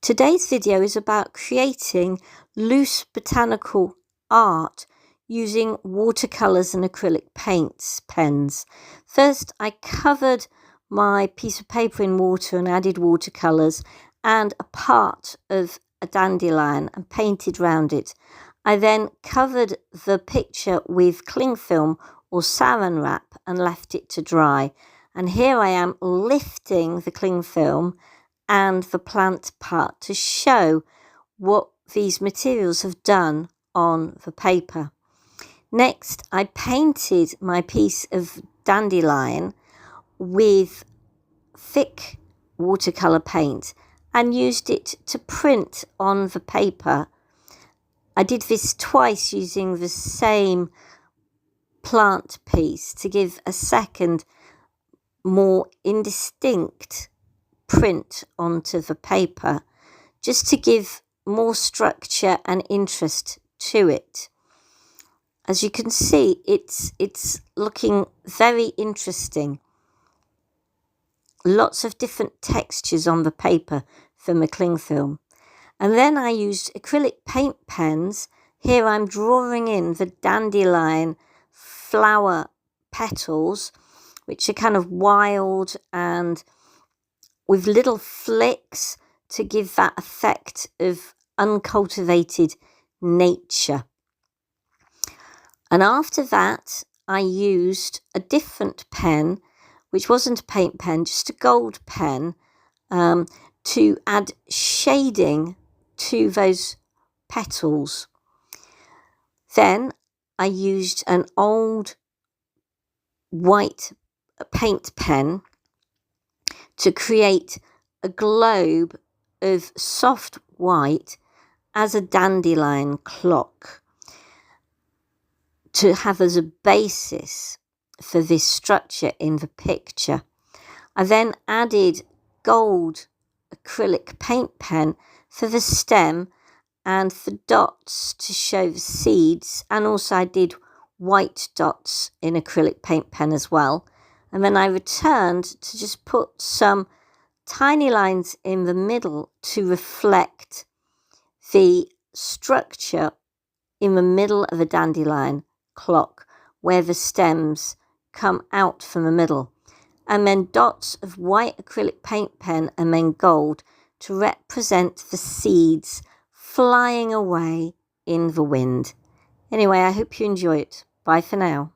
Today's video is about creating loose botanical art using watercolours and acrylic pens. First, I covered my piece of paper in water and added watercolours and a part of a dandelion and painted round it. I then covered the picture with cling film or saran wrap and left it to dry. And here I am lifting the cling film and the plant part to show what these materials have done on the paper. Next, I painted my piece of dandelion with thick watercolour paint and used it to print on the paper. I did this twice using the same plant piece to give a second, more indistinct print onto the paper, just to give more structure and interest to it. As you can see, it's looking very interesting. Lots of different textures on the paper from the cling film. And then I used acrylic paint pens. Here I'm drawing in the dandelion flower petals, which are kind of wild and with little flicks to give that effect of uncultivated nature. And after that, I used a different pen, which wasn't a paint pen, just a gold pen, to add shading to those petals. Then I used an old white paint pen to create a globe of soft white as a dandelion clock to have as a basis for this structure in the picture. I then added gold acrylic paint pen for the stem and for dots to show the seeds, and also I did white dots in acrylic paint pen as well. And then I returned to just put some tiny lines in the middle to reflect the structure in the middle of a dandelion clock where the stems come out from the middle. And then dots of white acrylic paint pen and then gold to represent the seeds flying away in the wind. Anyway, I hope you enjoy it. Bye for now.